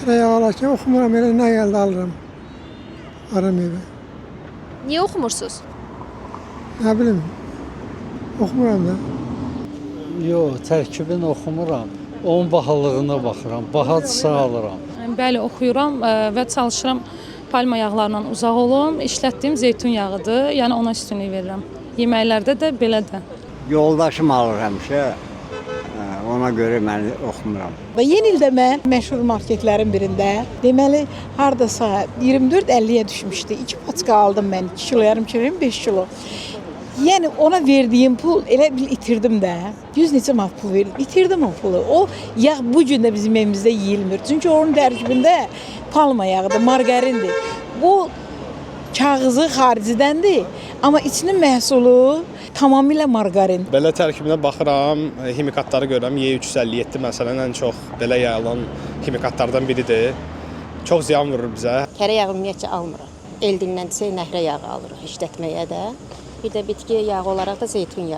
Sıraya alırken oxumuram, elə nə gəldi alıram. Aram evə. Niyə oxumursunuz? Nə bilim, oxumuram da. Yox, tərkibini oxumuram. Onun bahalığına baxıram. Bahadırsa alıram. Bəli, oxuyuram və çalışıram palma yağlarından uzaq olum. İşlətdiyim zeytun yağıdır, yəni ona üstünlük verirəm. Yeməklərdə də belədir. Yoldaşım alır həmişə. Ona görə mən oxumuram. Yeni ildə mən məşhur marketlərin birində, deməli, hardasa 24-50-yə düşmüşdü. 2 paçka aldım mən, 2 kilo, yarım kilo, 5 kilo. Yəni ona verdiyim pul elə bil itirdim də. 100 neçə manat pul verdim, itirdim o pulu. O yağ bu gün də bizim evimizdə yeyilmir. Çünki onun tərkibində palma yağıdır, margarindir. Bu kağızı xaricdəndir, amma içinin məhsulu tamamilə margarin. Belə tərkibinə baxıram, ximikatları görürəm. Y357 məsələn ən çox belə yayılan ximikatlardan biridir. Çox ziyan vurur bizə. Kərə yağı ümumiyyətcə almırıq. Eldindən nəhrə yağı alırıq işlətməyə də. Bir də bitki yağı olaraq da zeytun yağı.